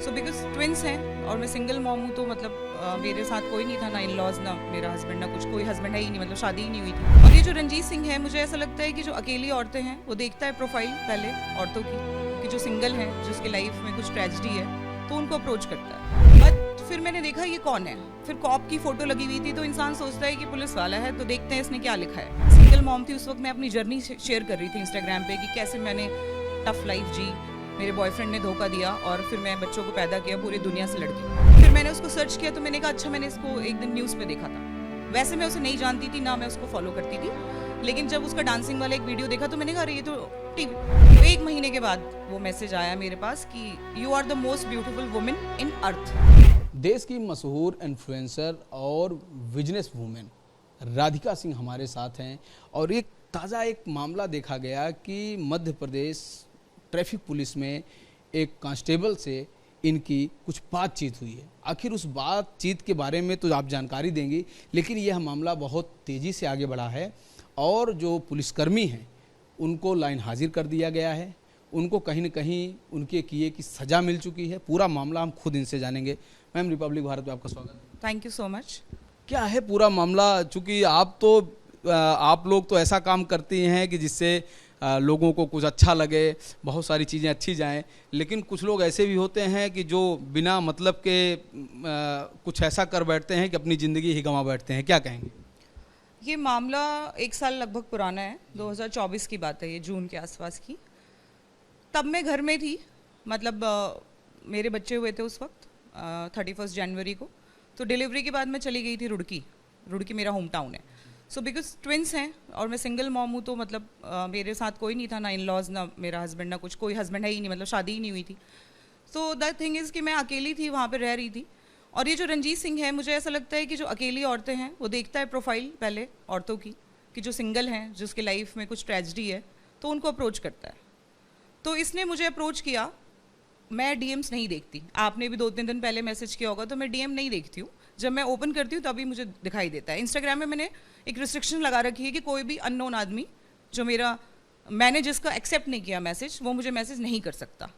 So because twins हैं और मैं सिंगल मॉम हूँ, तो मतलब मेरे साथ कोई नहीं था, ना इन लॉज, ना मेरा हस्बैंड, ना कुछ, कोई हस्बैंड है ही नहीं, मतलब शादी ही नहीं हुई थी। और ये जो रंजीत सिंह है, मुझे ऐसा लगता है कि जो अकेली औरतें हैं वो देखता है प्रोफाइल पहले औरतों की, कि जो सिंगल हैं, जिसके लाइफ में कुछ ट्रेजिडी है, तो उनको अप्रोच करता है। बट फिर मैंने देखा ये कौन है, फिर कॉप की फोटो लगी हुई थी, तो इंसान सोचता है कि पुलिस वाला है, तो देखते हैं इसने क्या लिखा है। सिंगल मॉम थी उस वक्त, मैं अपनी जर्नी शेयर कर रही थी इंस्टाग्राम पे कि कैसे मैंने टफ लाइफ जी, मेरे बॉयफ्रेंड ने धोखा दिया और फिर मैं बच्चों को पैदा किया पूरी दुनिया से लड़के। फिर मैंने उसको सर्च किया तो मैंने कहा अच्छा, मैंने इसको एक दिन न्यूज़ पे देखा था। वैसे मैं उसे नहीं जानती थी, ना मैं उसको फॉलो करती थी, लेकिन जब उसका डांसिंग वाला एक वीडियो देखा तो मैंने कहा अरे ये तो टीवी। तो एक महीने के बाद वो मैसेज आया मेरे पास कि you are the most beautiful women in earth. देश की मशहूर इन्फ्लुएंसर और बिजनेस वूमेन राधिका सिंह हमारे साथ हैं और एक ताज़ा एक मामला देखा गया कि मध्य प्रदेश ट्रैफिक पुलिस में एक कांस्टेबल से इनकी कुछ बातचीत हुई है। आखिर उस बातचीत के बारे में तो आप जानकारी देंगी, लेकिन यह मामला बहुत तेज़ी से आगे बढ़ा है और जो पुलिसकर्मी हैं उनको लाइन हाजिर कर दिया गया है, उनको कहीं न कहीं उनके किए की सज़ा मिल चुकी है। पूरा मामला हम खुद इनसे जानेंगे। मैम, रिपब्लिक भारत में आपका स्वागत है। Thank you so much. क्या है पूरा मामला? चूँकि आप लोग तो ऐसा काम करती हैं कि जिससे लोगों को कुछ अच्छा लगे, बहुत सारी चीज़ें अच्छी जाएं, लेकिन कुछ लोग ऐसे भी होते हैं कि जो बिना मतलब के कुछ ऐसा कर बैठते हैं कि अपनी ज़िंदगी ही गंवा बैठते हैं। क्या कहेंगे? ये मामला 1 साल लगभग पुराना है, 2024 की बात है, ये जून के आसपास की। तब मैं घर में थी, मतलब मेरे बच्चे हुए थे उस वक्त 31 जनवरी को। तो डिलीवरी के बाद मैं चली गई थी रुड़की मेरा होम टाउन है। सो बिकॉज ट्विंस हैं और मैं सिंगल मॉम हूँ, तो मतलब मेरे साथ कोई नहीं था, ना इन लॉज, ना मेरा हस्बैंड, ना कुछ, कोई हस्बैंड है ही नहीं, मतलब शादी ही नहीं हुई थी। सो द थिंग इज़ कि मैं अकेली थी, वहाँ पे रह रही थी। और ये जो रंजीत सिंह है, मुझे ऐसा लगता है कि जो अकेली औरतें हैं वो देखता है प्रोफाइल पहले औरतों की, कि जो सिंगल हैं, जिसके लाइफ में कुछ ट्रेजिडी है, तो उनको अप्रोच करता है। तो इसने मुझे अप्रोच किया। मैं डीएम्स नहीं देखती, आपने भी 2-3 दिन पहले मैसेज किया होगा, तो मैं डीएम नहीं देखती हूँ। जब मैं ओपन करती हूँ तभी मुझे दिखाई देता है। इंस्टाग्राम में मैंने एक रिस्ट्रिक्शन लगा रखी है कि कोई भी अननोन आदमी जो मैंने जिसका एक्सेप्ट नहीं किया मैसेज, वो मुझे मैसेज नहीं कर सकता।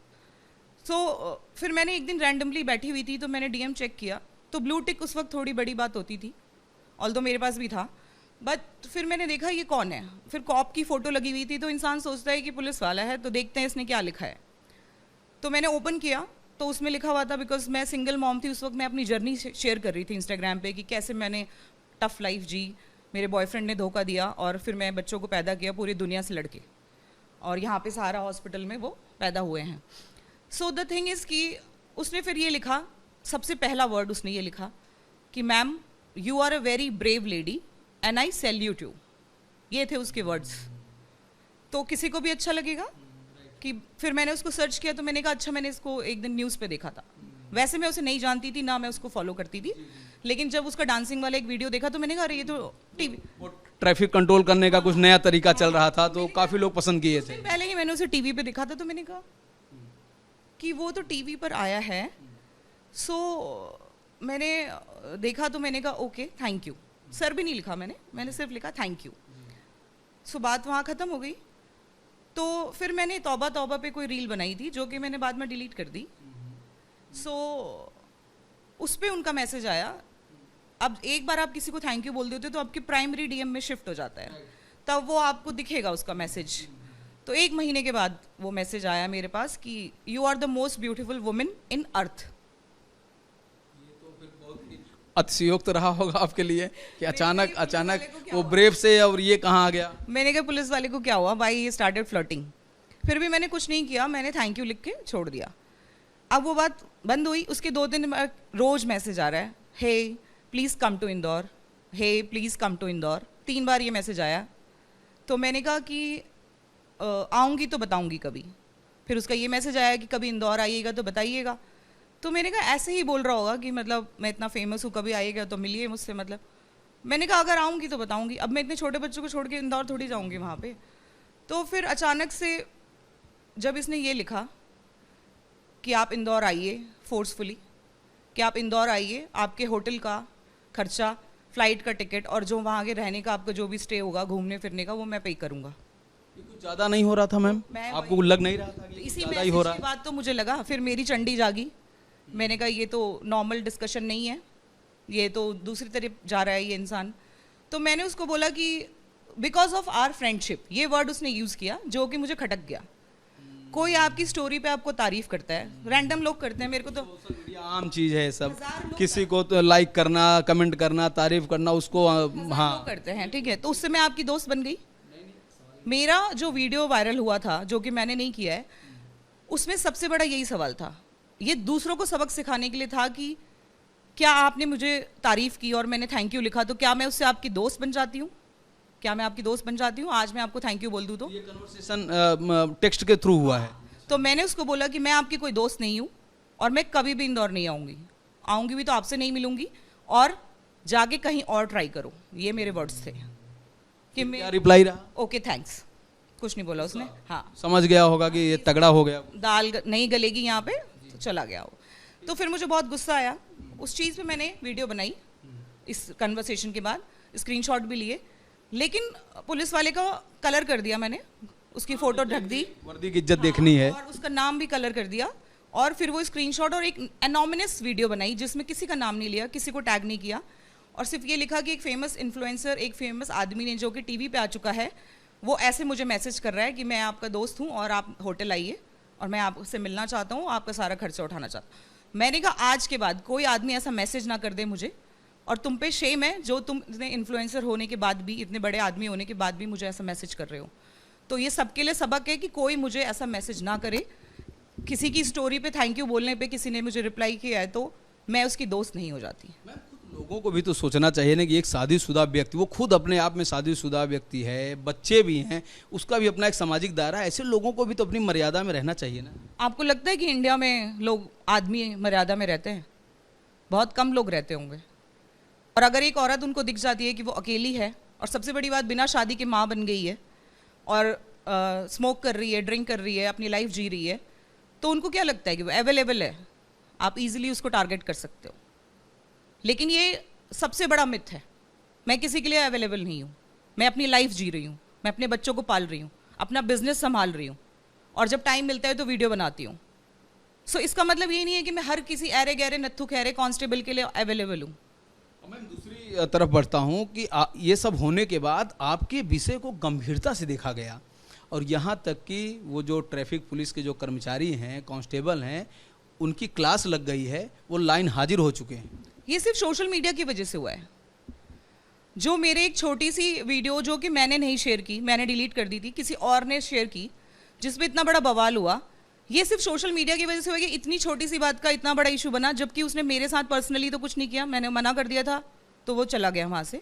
फिर मैंने एक दिन रैंडमली बैठी हुई थी, तो मैंने डीएम चेक किया, तो ब्लू टिक उस वक्त थोड़ी बड़ी बात होती थी, ऑल्दो मेरे पास भी था। बट फिर मैंने देखा ये कौन है, फिर कॉप की फ़ोटो लगी हुई थी, तो इंसान सोचता है कि पुलिस वाला है, तो देखते हैं इसने क्या लिखा है। तो मैंने ओपन किया तो उसमें लिखा हुआ था, बिकॉज मैं सिंगल मॉम थी उस वक्त, मैं अपनी जर्नी शेयर कर रही थी इंस्टाग्राम पे कि कैसे मैंने टफ लाइफ जी, मेरे बॉयफ्रेंड ने धोखा दिया और फिर मैं बच्चों को पैदा किया पूरी दुनिया से लड़के, और यहाँ पे सहारा हॉस्पिटल में वो पैदा हुए हैं। सो द थिंग इज़ कि उसने फिर ये लिखा, सबसे पहला वर्ड उसने ये लिखा कि ma'am you are a very brave lady and I salute you. ये थे उसके वर्ड्स। तो किसी को भी अच्छा लगेगा कि फिर मैंने उसको सर्च किया तो मैंने कहा अच्छा, मैंने इसको एक दिन न्यूज़ पे देखा था। वैसे मैं उसे नहीं जानती थी, ना मैं उसको फॉलो करती थी, लेकिन जब उसका डांसिंग वाला एक वीडियो देखा तो मैंने कहा अरे ये तो टीवी। ट्रैफिक कंट्रोल करने का कुछ नया तरीका चल रहा था, तो काफ़ी लोग पसंद किए थे। पहले ही मैंने उसे टीवी पे देखा था, तो मैंने कहा कि वो तो टीवी पर आया है। सो मैंने देखा तो मैंने कहा ओके थैंक यू। सर भी नहीं लिखा मैंने सिर्फ लिखा थैंक यू। सो बात वहाँ ख़त्म हो गई। तो फिर मैंने तौबा तौबा पे कोई रील बनाई थी, जो कि मैंने बाद में डिलीट कर दी। सो उस पर उनका मैसेज आया। अब एक बार आप किसी को थैंक यू बोल देते हो तो आपके प्राइमरी डीएम में शिफ्ट हो जाता है, तब वो आपको दिखेगा उसका मैसेज। तो 1 महीने के बाद वो मैसेज आया मेरे पास कि you are the most beautiful women in earth. अतिशयोक्त रहा होगा आपके लिए कि अचानक वो ब्रेव से और ये कहाँ आ गया। मैंने कहा पुलिस वाले को क्या हुआ भाई, ये स्टार्टेड फ्लर्टिंग। फिर भी मैंने कुछ नहीं किया, मैंने थैंक यू लिख के छोड़ दिया। अब वो बात बंद हुई। उसके 2 दिन रोज मैसेज आ रहा है, hey please come to Indore, hey please come to Indore. 3 बार ये मैसेज आया। तो मैंने कहा कि आऊँगी तो बताऊँगी कभी। फिर उसका ये मैसेज आया कि कभी इंदौर आइएगा तो बताइएगा। तो मैंने कहा ऐसे ही बोल रहा होगा कि मतलब मैं इतना फेमस हूँ, कभी आइएगा तो मिलिए मुझसे। मतलब मैंने कहा अगर आऊँगी तो बताऊँगी। अब मैं इतने छोटे बच्चों को छोड़ के इंदौर थोड़ी जाऊँगी वहाँ पे। तो फिर अचानक से जब इसने ये लिखा कि आप इंदौर आइए फोर्सफुली, कि आप इंदौर आइए, आपके होटल का खर्चा, फ़्लाइट का टिकट और जो वहाँ के रहने का आपका जो भी स्टे होगा, घूमने फिरने का, वो मैं पे करूँगा। ये कुछ ज़्यादा नहीं हो रहा था मैम? आपको लग नहीं रहा था कि इसी ज़्यादा ही हो मैसेज रहा के बाद तो मुझे लगा, फिर मेरी चंडी जागी मैंने कहा ये तो नॉर्मल डिस्कशन नहीं है, ये तो दूसरी तरफ जा रहा है ये इंसान। तो मैंने उसको बोला कि बिकॉज ऑफ आवर फ्रेंडशिप, ये वर्ड उसने यूज़ किया जो कि मुझे खटक गया। कोई आपकी स्टोरी पे आपको तारीफ करता है, रैंडम लोग करते हैं, मेरे को तो सोशल मीडिया आम चीज़ है सब, हजार लोग किसी को तो लाइक करना, कमेंट करना, तारीफ करना, उसको हाँ लोग करते हैं, ठीक है। तो उससे मैं आपकी दोस्त बन गई। मेरा जो वीडियो वायरल हुआ था, जो कि मैंने नहीं किया है, उसमें सबसे बड़ा यही सवाल था। ये दूसरों को सबक सिखाने के लिए था कि क्या आपने मुझे तारीफ की और मैंने थैंक यू लिखा, तो क्या मैं उससे आपकी दोस्त बन जाती हूँ? क्या मैं आपकी दोस्त बन जाती हूँ आज मैं आपको थैंक यू बोल दूँ तो? ये कन्वर्सेशन टेक्स्ट के थ्रू हुआ है। तो मैंने उसको बोला कि मैं आपकी कोई दोस्त नहीं हूँ और मैं कभी भी इंदौर नहीं आऊँगी, आऊँगी भी तो आपसे नहीं मिलूंगी, और जाके कहीं और ट्राई करो। ये मेरे वर्ड्स थे कि क्या मैं रिप्लाई रहा? ओके थैंक्स, कुछ नहीं बोला उसने। हाँ, समझ गया होगा कि ये तगड़ा हो गया। नहीं गलेगी यहाँ पे, तो चला गया वो। तो फिर मुझे बहुत गुस्सा आया उस चीज़ पे। मैंने वीडियो बनाई इस कन्वर्सेशन के बाद, स्क्रीनशॉट भी लिए, लेकिन पुलिस वाले का कलर कर दिया मैंने, उसकी फ़ोटो ढक दी, वर्दी की इज्जत देखनी है। और उसका नाम भी कलर कर दिया, और फिर वो स्क्रीनशॉट और एक एनोमिनस वीडियो बनाई जिसमें किसी का नाम नहीं लिया, किसी को टैग नहीं किया, और सिर्फ ये लिखा कि एक फेमस इन्फ्लुएंसर, एक फेमस आदमी ने जो कि टीवी पे आ चुका है, वो ऐसे मुझे मैसेज कर रहा है कि मैं आपका दोस्त हूँ और आप होटल आइए और मैं आपसे मिलना चाहता हूँ, आपका सारा खर्चा उठाना चाहता हूँ। मैंने कहा आज के बाद कोई आदमी ऐसा मैसेज ना कर दे मुझे, और तुम पे शेम है जो तुम इतने इन्फ्लुएंसर होने के बाद भी, इतने बड़े आदमी होने के बाद भी मुझे ऐसा मैसेज कर रहे हो। तो ये सबके लिए सबक है कि कोई मुझे ऐसा मैसेज ना करे। किसी की स्टोरी पे थैंक यू बोलने पे किसी ने मुझे रिप्लाई किया है तो मैं उसकी दोस्त नहीं हो जाती। मैम, खुद लोगों को भी तो सोचना चाहिए ना कि एक शादीशुदा व्यक्ति, वो खुद अपने आप में शादीशुदा व्यक्ति है, बच्चे भी हैं, उसका भी अपना एक सामाजिक दायरा है। ऐसे लोगों को भी तो अपनी मर्यादा में रहना चाहिए ना। आपको लगता है कि इंडिया में लोग आदमी मर्यादा में रहते हैं? बहुत कम लोग रहते होंगे। और अगर एक औरत उनको दिख जाती है कि वो अकेली है, और सबसे बड़ी बात बिना शादी के माँ बन गई है, और स्मोक कर रही है, ड्रिंक कर रही है, अपनी लाइफ जी रही है, तो उनको क्या लगता है कि वो अवेलेबल है, आप इजीली उसको टारगेट कर सकते हो। लेकिन ये सबसे बड़ा मिथ है। मैं किसी के लिए अवेलेबल नहीं हूँ, मैं अपनी लाइफ जी रही हूँ, मैं अपने बच्चों को पाल रही हूँ, अपना बिजनेस संभाल रही हूँ, और जब टाइम मिलता है तो वीडियो बनाती हूँ। सो इसका मतलब ये नहीं है कि मैं हर किसी ऐरे गहरे नत्थु खैरे कांस्टेबल के लिए अवेलेबल हूँ। मैम, दूसरी तरफ बढ़ता हूँ कि ये सब होने के बाद आपके विषय को गंभीरता से देखा गया, और यहाँ तक कि वो जो ट्रैफिक पुलिस के जो कर्मचारी हैं, कांस्टेबल हैं, उनकी क्लास लग गई है, वो लाइन हाजिर हो चुके हैं। ये सिर्फ सोशल मीडिया की वजह से हुआ है। जो मेरे एक छोटी सी वीडियो जो कि मैंने नहीं शेयर की, मैंने डिलीट कर दी थी, किसी और ने शेयर की, जिसमें इतना बड़ा बवाल हुआ, ये सिर्फ सोशल मीडिया की वजह से हुआ कि इतनी छोटी सी बात का इतना बड़ा इशू बना, जबकि उसने मेरे साथ पर्सनली तो कुछ नहीं किया, मैंने मना कर दिया था तो वो चला गया वहाँ से।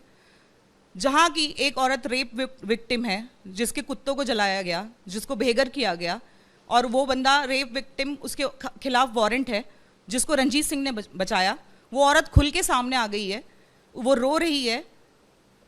जहाँ की एक औरत रेप विक्टिम है, जिसके कुत्तों को जलाया गया, जिसको बेघर किया गया, और वो बंदा रेप विक्टिम, उसके खिलाफ वारंट है, जिसको रंजीत सिंह ने बचाया, वो औरत खुल के सामने आ गई है, वो रो रही है,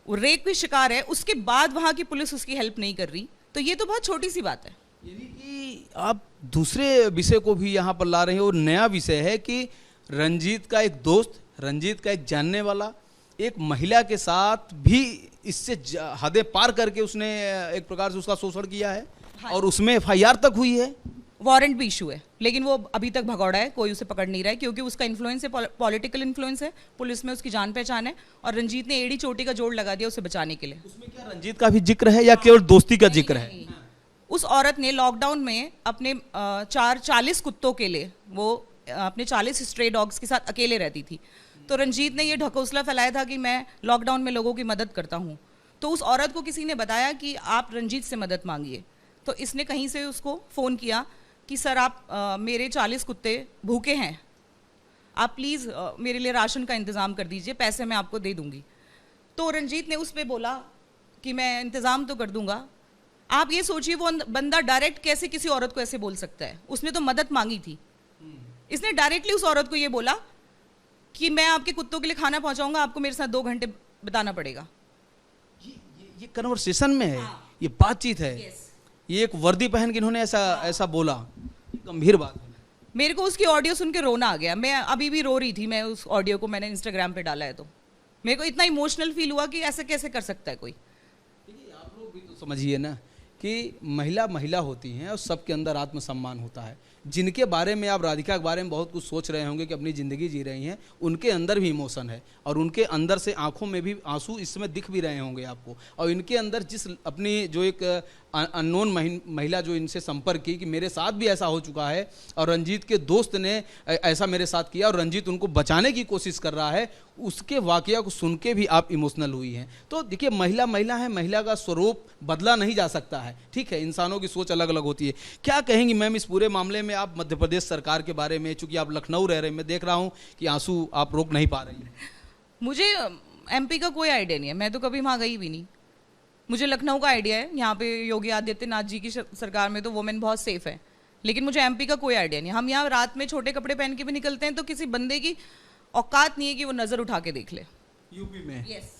वो रेप की शिकार है, उसके बाद वहाँ की पुलिस उसकी हेल्प नहीं कर रही। तो ये तो बहुत छोटी सी बात है। यानी कि आप दूसरे विषय को भी यहाँ पर ला रहे हैं, और नया विषय है कि रंजीत का एक दोस्त, रंजीत का एक जानने वाला, एक महिला के साथ भी इससे हदें पार करके उसने एक प्रकार से उसका शोषण किया है। हाँ। और उसमें FIR तक हुई है, वारंट भी इशू है, लेकिन वो अभी तक भगौड़ा है, कोई उसे पकड़ नहीं रहा है, क्योंकि उसका इन्फ्लुएंस है, पॉलिटिकल इन्फ्लुएंस है, पुलिस में उसकी जान पहचान है, और रंजीत ने एड़ी चोटी का जोड़ लगा दिया उसे बचाने के लिए। उसमें क्या रंजीत का भी जिक्र है या केवल दोस्ती का जिक्र है? उस औरत ने लॉकडाउन में अपने 40 कुत्तों के लिए, वो अपने 40 स्ट्रे डॉग्स के साथ अकेले रहती थी, तो रंजीत ने ये ढकोसला फैलाया था कि मैं लॉकडाउन में लोगों की मदद करता हूँ। तो उस औरत को किसी ने बताया कि आप रंजीत से मदद मांगिए, तो इसने कहीं से उसको फ़ोन किया कि सर आप मेरे 40 कुत्ते भूखे हैं, आप प्लीज़ मेरे लिए राशन का इंतज़ाम कर दीजिए, पैसे मैं आपको दे दूँगी। तो रंजीत ने उस पर बोला कि मैं इंतज़ाम तो कर दूँगा। आप ये सोचिए वो बंदा डायरेक्ट कैसे किसी औरत को ऐसे बोल सकता है? उसने तो मदद मांगी थी। इसने डायरेक्टली उस औरत को ये बोला कि मैं आपके कुत्तों के लिए खाना पहुंचाऊंगा, आपको मेरे साथ 2 घंटे बिताना पड़ेगा। ये कन्वर्सेशन में है। हाँ। ये बातचीत है। ये एक वर्दी पहन के इन्होंने ऐसा बोला, गंभीर बात है। मेरे को उसकी ऑडियो सुन के रोना आ गया, मैं अभी भी रो रही थी। मैं उस ऑडियो को मैंने इंस्टाग्राम पे डाला है, तो मेरे को इतना इमोशनल फील हुआ कि ऐसे कैसे कर सकता है कोई। देखिए, आप लोग भी तो समझिए ना कि महिला होती हैं और सबके अंदर आत्मसम्मान होता है। जिनके बारे में आप राधिका के बारे में बहुत कुछ सोच रहे होंगे कि अपनी ज़िंदगी जी रही हैं, उनके अंदर भी इमोशन है और उनके अंदर से आंखों में भी आंसू इस समय दिख भी रहे होंगे आपको। और इनके अंदर जिस अपनी जो एक अननोन महिला जो इनसे संपर्क की कि मेरे साथ भी ऐसा हो चुका है और रंजीत के दोस्त ने ऐसा मेरे साथ किया और रंजीत उनको बचाने की कोशिश कर रहा है, उसके वाकया को सुन के भी आप इमोशनल हुई हैं। तो देखिए, महिला महिला है, महिला का स्वरूप बदला नहीं जा सकता है, ठीक है, इंसानों की सोच अलग अलग होती है। क्या कहेंगी मैम इस पूरे मामले में आप मध्य प्रदेश सरकार के बारे में? चूंकि आप लखनऊ रह रहे हैं, मैं देख रहा हूँ कि आंसू आप रोक नहीं पा रही हैं। मुझे एमपी का कोई आइडिया नहीं है, मैं तो कभी वहाँ गई भी नहीं। मुझे लखनऊ का आइडिया है, यहाँ पे योगी आदित्यनाथ जी की सरकार में तो वुमेन बहुत सेफ है, लेकिन मुझे एमपी का कोई आइडिया नहीं। हम यहाँ रात में छोटे कपड़े पहन के भी निकलते हैं तो किसी बंदे की औकात नहीं है कि वो नजर उठा के देख ले। यूपी में यस,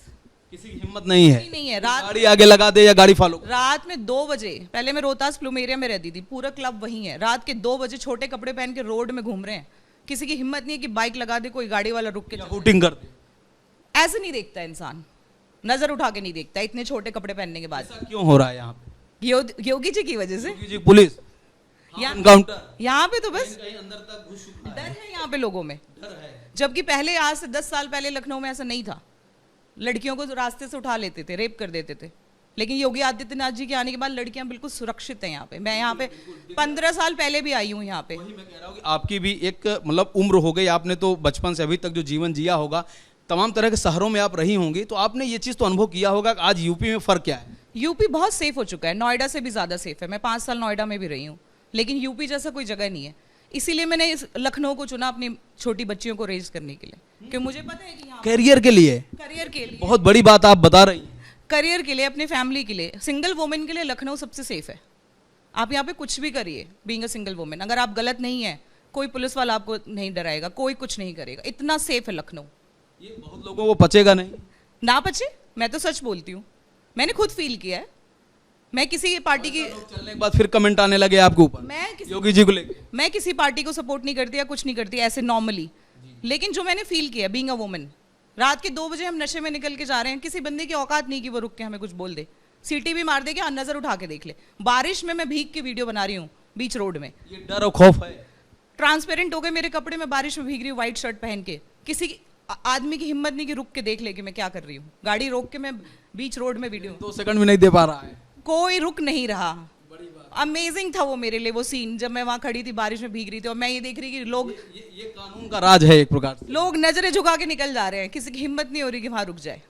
किसी की हिम्मत नहीं है, नहीं है। रात गाड़ी आगे लगा दे या गाड़ी फॉलो। रात में 2 बजे, पहले मैं रोहतास प्लूमेरिया में रहती थी, पूरा क्लब वहीं है, रात के 2 बजे छोटे कपड़े पहन के रोड में घूम रहे हैं। किसी की हिम्मत नहीं है कि बाइक लगा दे, कोई गाड़ी वाला रुक के शूटिंग कर दे। ऐसे नहीं देखता इंसान, नजर उठा के नहीं देखता इतने छोटे कपड़े पहनने के बाद। ऐसा क्यों हो रहा है यहाँ पे? योगी जी की वजह से। योगी जी, पुलिस, एनकाउंटर, यहाँ पे तो बस कहीं अंदर तक घुस चुका है। डर है यहाँ पे लोगों में, डर है। जबकि पहले आज से 10 साल पहले लखनऊ में ऐसा नहीं था। लड़कियों को रास्ते से उठा लेते थे, रेप कर देते थे, लेकिन योगी आदित्यनाथ जी के आने के बाद लड़कियां बिल्कुल सुरक्षित हैं यहाँ पे। मैं यहाँ पे 15 साल पहले भी आई हूँ यहाँ पे। वही मैं कह रहा हूँ कि आपकी भी एक मतलब उम्र हो गई, आपने तो बचपन से अभी तक जो जीवन जिया होगा, तमाम तरह के शहरों में आप रही होंगी, तो आपने ये चीज़ तो अनुभव किया होगा कि आज यूपी में फ़र्क क्या है। यूपी बहुत सेफ हो चुका है, नोएडा से भी ज़्यादा सेफ है। मैं 5 साल नोएडा में भी रही हूँ, लेकिन यूपी जैसा कोई जगह नहीं है। इसीलिए मैंने इस लखनऊ को चुना अपनी छोटी बच्चियों को रेज करने के लिए, क्योंकि मुझे पता है कि यहाँ करियर के लिए, करियर के लिए, बहुत बड़ी बात आप बता रही हैं। करियर के लिए, अपनी फैमिली के लिए, सिंगल वुमेन के लिए लखनऊ सबसे सेफ है। आप यहाँ पे कुछ भी करिए, बीइंग अ सिंगल वुमेन, अगर आप गलत नहीं है, कोई पुलिस वाला आपको नहीं डराएगा, कोई कुछ नहीं करेगा, इतना सेफ है लखनऊ। ये बहुत लोगों को पचेगा नहीं। ना पचे, मैं तो सच बोलती हूँ, मैंने खुद फील किया है। मैं किसी पार्टी की चलने के बाद फिर कमेंट आने लगे आपके ऊपर, योगी जी को लेकर। मैं किसी पार्टी को सपोर्ट नहीं करती या कुछ नहीं करती ऐसे नॉर्मली, लेकिन जो मैंने फील किया बीइंग अ वुमन, रात के 2 बजे हम नशे में निकल के जा रहे हैं, किसी बंदे की औकात नहीं कि वो रुक के हमें कुछ बोल दे, सीटी भी मार दे कि नजर उठा के देख ले। बारिश में मैं भीग के वीडियो बना रही हूँ बीच रोड में, ये डर और खौफ है। ट्रांसपेरेंट हो गए मेरे कपड़े, मैं बारिश में भीग रही हूँ व्हाइट शर्ट पहन के, किसी आदमी की हिम्मत नहीं कि रुक के देख ले कि मैं क्या कर रही हूँ। गाड़ी रोक के मैं बीच रोड में वीडियो, 2 सेकंड भी नहीं दे पा रहा है, कोई रुक नहीं रहा। अमेजिंग था वो मेरे लिए, वो सीन जब मैं वहां खड़ी थी बारिश में भीग रही थी और मैं ये देख रही कि लोग, ये कानून का राज है एक प्रकार से। लोग नजरें झुका के निकल जा रहे हैं, किसी की हिम्मत नहीं हो रही कि वहां रुक जाए।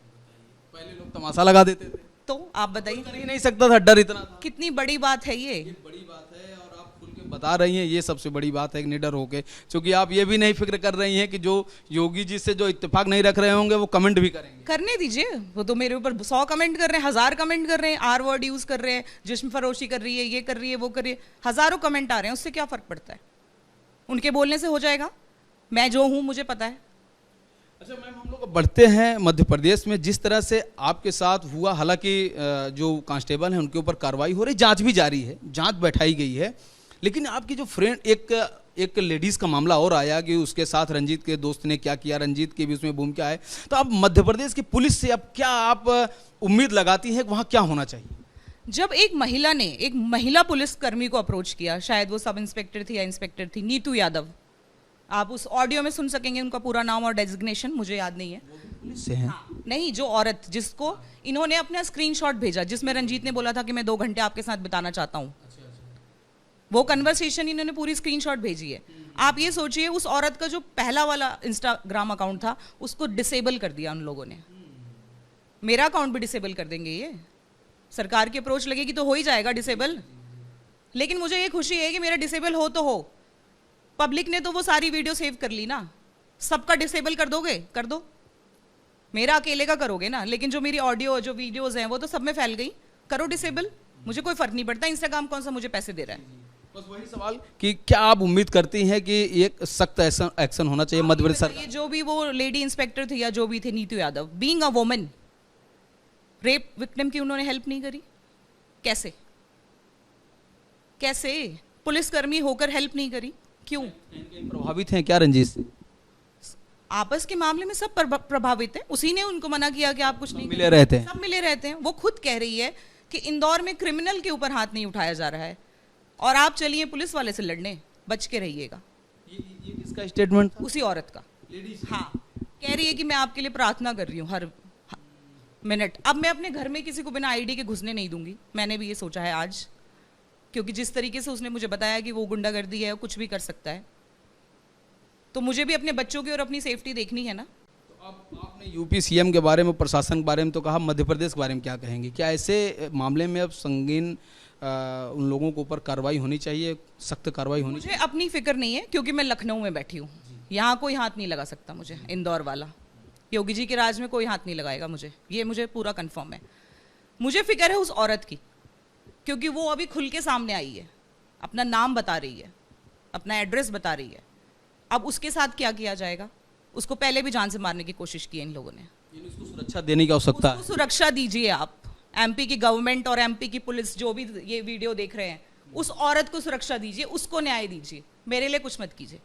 पहले लोग तमाशा लगा देते थे, तो आप बताइए, कर ही नहीं सकता था, डर इतना था। कितनी बड़ी बात है ये। बड़ी बात है और आप खुल के बता रही हैं, ये सबसे बड़ी बात है कि निडर होके, क्योंकि आप ये भी नहीं फिक्र कर रही हैं कि जो योगी जी से जो इत्तेफाक नहीं रख रहे होंगे वो कमेंट भी करेंगे। करने दीजिए, वो तो मेरे ऊपर 100 कमेंट कर रहे हैं, 1000 कमेंट कर रहे हैं, आर वर्ड यूज कर रहे हैं, जिस्म फरोशी कर रही है, ये कर रही है, वो कर रही है, हजारों कमेंट आ रहे हैं, उससे क्या फर्क पड़ता है? उनके बोलने से हो जाएगा? मैं जो हूं मुझे पता है। अच्छा मैम, हम लोग बढ़ते हैं मध्य प्रदेश में। जिस तरह से आपके साथ हुआ, हालांकि जो कांस्टेबल हैं उनके ऊपर कार्रवाई हो रही, जांच भी जारी है, जांच बैठाई गई है, लेकिन आपकी जो फ्रेंड, एक लेडीज़ का मामला और आया कि उसके साथ रंजीत के दोस्त ने क्या किया, रंजीत की भी उसमें भूमिका है। तो आप मध्य प्रदेश की पुलिस से अब क्या आप उम्मीद लगाती हैं कि वहाँ क्या होना चाहिए? जब एक महिला ने एक महिला पुलिसकर्मी को अप्रोच किया, शायद वो सब इंस्पेक्टर थी या इंस्पेक्टर थी, नीतू यादव, आप उस ऑडियो में सुन सकेंगे, उनका पूरा नाम और डेजिग्नेशन मुझे याद नहीं है। पुलिस से हैं? हाँ, नहीं, जो औरत जिसको इन्होंने अपना स्क्रीनशॉट भेजा जिसमें रंजीत ने बोला था कि मैं 2 घंटे आपके साथ बिताना चाहता हूँ, वो कन्वर्सेशन इन्होंने पूरी स्क्रीनशॉट भेजी है। आप ये सोचिए, उस औरत का जो पहला वाला इंस्टाग्राम अकाउंट था उसको डिसेबल कर दिया उन लोगों ने। मेरा अकाउंट भी डिसेबल कर देंगे ये, सरकार की अप्रोच लगेगी तो हो ही जाएगा डिसेबल। लेकिन मुझे ये खुशी है कि मेरा डिसेबल हो तो हो, पब्लिक ने तो वो सारी वीडियो सेव कर ली ना, सबका डिसेबल कर दोगे, कर दो, मेरा अकेले का करोगे ना, लेकिन जो मेरी ऑडियो जो वीडियोस हैं वो तो सब में फैल गई, करो डिसेबल, मुझे कोई फर्क नहीं पड़ता, इंस्टाग्राम कौन सा मुझे पैसे दे रहा है। बस वही सवाल कि क्या आप उम्मीद करती हैं कि एक सख्त एक्शन होना चाहिए मध्य प्रदेश सरकार? जो भी वो लेडी इंस्पेक्टर थी या जो भी थे, Neetu Yadav, being a woman, rape victim की उन्होंने हेल्प नहीं करी, कैसे कैसे पुलिसकर्मी होकर हेल्प नहीं करी, क्यों? प्रभावित हैं क्या रंजीत से? आपस के मामले में सब प्रभावित हैं, उसी ने उनको मना किया कि आप कुछ नहीं मिले रहते हैं, सब मिले रहते हैं। वो खुद कह रही है कि इंदौर में क्रिमिनल के ऊपर हाथ नहीं उठाया जा रहा है और आप चलिए पुलिस वाले से लड़ने। बच के रहिएगा। ये किसका स्टेटमेंट था? उसी औरत का। हाँ, कह रही है कि मैं आपके लिए प्रार्थना कर रही हूँ हर मिनट। अब मैं अपने घर में किसी को बिना आईडी के घुसने नहीं दूंगी, मैंने भी ये सोचा है आज, क्योंकि जिस तरीके से उसने मुझे बताया कि वो गुंडागर्दी है, कुछ भी कर सकता है, तो मुझे भी अपने बच्चों की और अपनी सेफ्टी देखनी है ना। तो आपने यूपी सीएम के बारे में, प्रशासन के बारे में तो कहा, मध्य प्रदेश के बारे में क्या कहेंगे? क्या ऐसे मामले में अब संगीन उन लोगों के ऊपर कार्रवाई होनी चाहिए, सख्त कार्रवाई होनी मुझे अपनी फिक्र नहीं है, क्योंकि मैं लखनऊ में बैठी हूँ, यहाँ कोई हाथ नहीं लगा सकता मुझे। इंदौर वाला योगी जी के राज में कोई हाथ नहीं लगाएगा मुझे, ये मुझे पूरा कंफर्म है। मुझे फिक्र है उस औरत की, क्योंकि वो अभी खुल के सामने आई है, अपना नाम बता रही है, अपना एड्रेस बता रही है। अब उसके साथ क्या किया जाएगा? उसको पहले भी जान से मारने की कोशिश की है इन लोगों ने। उसको सुरक्षा देने की आवश्यकता है। उसको सुरक्षा दीजिए आप, एमपी की गवर्नमेंट और एमपी की पुलिस जो भी ये वीडियो देख रहे हैं, उस औरत को सुरक्षा दीजिए, उसको न्याय दीजिए, मेरे लिए कुछ मत कीजिए।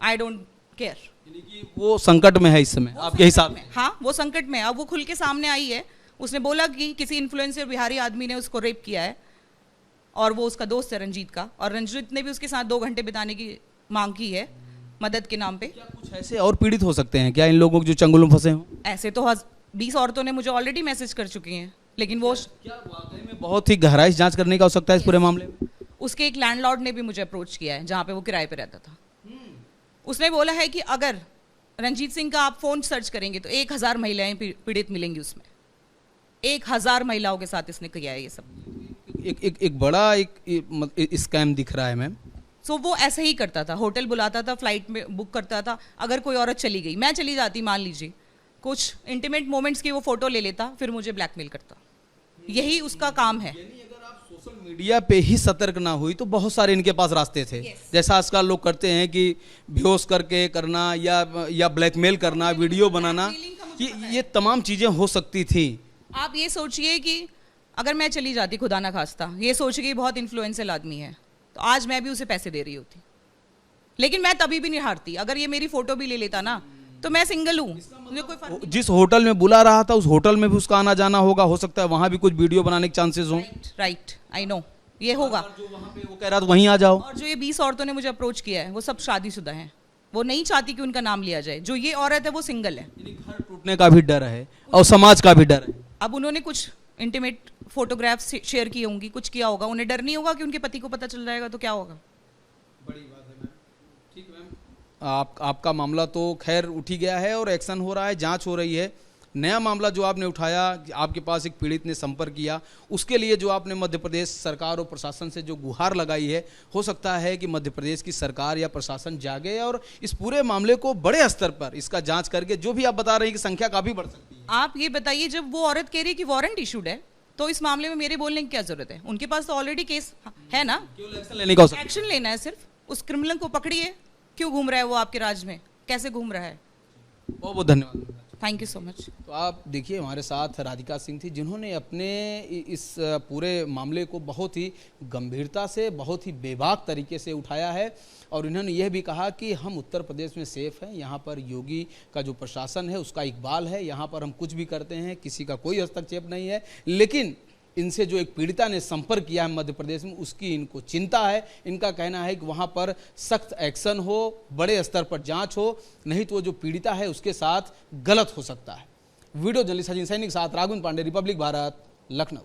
I don't care. यानी कि वो संकट में है इस समय आपके हिसाब में? हाँ, वो संकट में है। अब वो खुल के सामने आई है, उसने बोला कि किसी इन्फ्लुएंसर बिहारी आदमी ने उसको रेप किया है और वो उसका दोस्त है रंजीत का, और रंजीत ने भी उसके साथ 2 घंटे बिताने की मांग की है मदद के नाम पे। क्या कुछ ऐसे और पीड़ित हो सकते हैं क्या इन लोगों को जो चंगुल में फंसे हों? ऐसे तो 20 औरतों ने मुझे ऑलरेडी मैसेज कर चुकी हैं, लेकिन वो क्या वाकई में बहुत ही गहराई से जांच करने की आवश्यकता है इस पूरे मामले में? उसके एक लैंडलॉर्ड ने भी मुझे अप्रोच किया है, जहाँ पे वो किराए पे रहता था। उसने बोला है कि अगर रंजीत सिंह का आप फोन सर्च करेंगे तो 1000 महिलाएं पीड़ित मिलेंगी उसमें। 1000 महिलाओं के साथ इसने किया है ये सब। एक बड़ा एक स्कैम दिख रहा है मैम। सो वो ऐसे ही करता था, होटल बुलाता था, फ्लाइट में बुक करता था। अगर कोई औरत चली गई, मैं चली जाती, मान लीजिए, कुछ इंटीमेट मोमेंट्स की वो फोटो ले लेता, फिर मुझे ब्लैकमेल करता। यही उसका काम है। अगर आप सोशल मीडिया पे ही सतर्क ना हुई तो बहुत सारे इनके पास रास्ते थे। जैसा आजकल लोग करते हैं कि बेहोश करके करना या ब्लैकमेल करना, वीडियो बनाना, ये तमाम चीजें हो सकती थी। आप ये सोचिए कि अगर मैं चली जाती, खुदा ना खास्ता, ये सोच के बहुत इन्फ्लुएंशियल आदमी है, तो आज मैं भी उसे पैसे दे रही होती, लेकिन मैं तभी भी नहीं हारती। अगर ये मेरी फोटो भी ले लेता ना, तो मैं सिंगल हूँ, मुझे कोई फर्क नहीं। जिस होटल में बुला रहा था उस होटल में भी उसका आना जाना होगा, हो सकता है वहां भी कुछ वीडियो बनाने के चांसेस हों। राइट, आई नो, ये होगा। जो वहां पे वो कह रहा था वहीं आ जाओ। और जो ये 20 औरतों ने मुझे अप्रोच किया है, वो सब शादीशुदा हैं। वो नहीं चाहती कि उनका नाम लिया जाए। जो ये औरत है वो सिंगल है। घर टूटने का भी डर है और समाज का भी डर है। अब उन्होंने कुछ इंटीमेट फोटोग्राफ्स शेयर की होंगी, कुछ किया होगा, उन्हें डर नहीं होगा कि उनके पति को पता चल जाएगा तो क्या होगा? बड़ी बात है मैम। ठीक है मैम, आपका मामला तो खैर उठ ही गया है और एक्शन हो रहा है, जांच हो रही है। नया मामला जो आपने उठाया, आपके पास एक पीड़ित ने संपर्क किया, उसके लिए जो आपने मध्य प्रदेश सरकार और प्रशासन से जो गुहार लगाई है, हो सकता है कि मध्य प्रदेश की सरकार या प्रशासन जागे और इस पूरे मामले को बड़े स्तर पर इसका जांच करके, जो भी आप बता रहे हैं कि संख्या काफी बढ़ सकती है। आप ये बताइए, जब वो औरत कह रही है कि वारंट इशूड है, तो इस मामले में मेरे बोलने की क्या जरूरत है? उनके पास तो ऑलरेडी केस है ना। केवल एक्शन लेने का आवश्यकता है। एक्शन लेना है सिर्फ। उस क्रिमिनल को पकड़िए। क्यों घूम रहा है वो आपके राज में, कैसे घूम रहा है? बहुत बहुत धन्यवाद। Thank you so much. तो आप देखिए, हमारे साथ राधिका सिंह थी, जिन्होंने अपने इस पूरे मामले को बहुत ही गंभीरता से, बहुत ही बेबाक तरीके से उठाया है और इन्होंने यह भी कहा कि हम उत्तर प्रदेश में सेफ हैं, यहाँ पर योगी का जो प्रशासन है उसका इकबाल है, यहाँ पर हम कुछ भी करते हैं, किसी का कोई हस्तक्षेप नहीं है। लेकिन इनसे जो एक पीड़िता ने संपर्क किया है मध्य प्रदेश में, उसकी इनको चिंता है। इनका कहना है कि वहाँ पर सख्त एक्शन हो, बड़े स्तर पर जांच हो, नहीं तो वो जो पीड़िता है उसके साथ गलत हो सकता है। वीडियो जर्नलिस्ट अजीत सैनी के साथ राघवेंद्र पांडे, रिपब्लिक भारत, लखनऊ।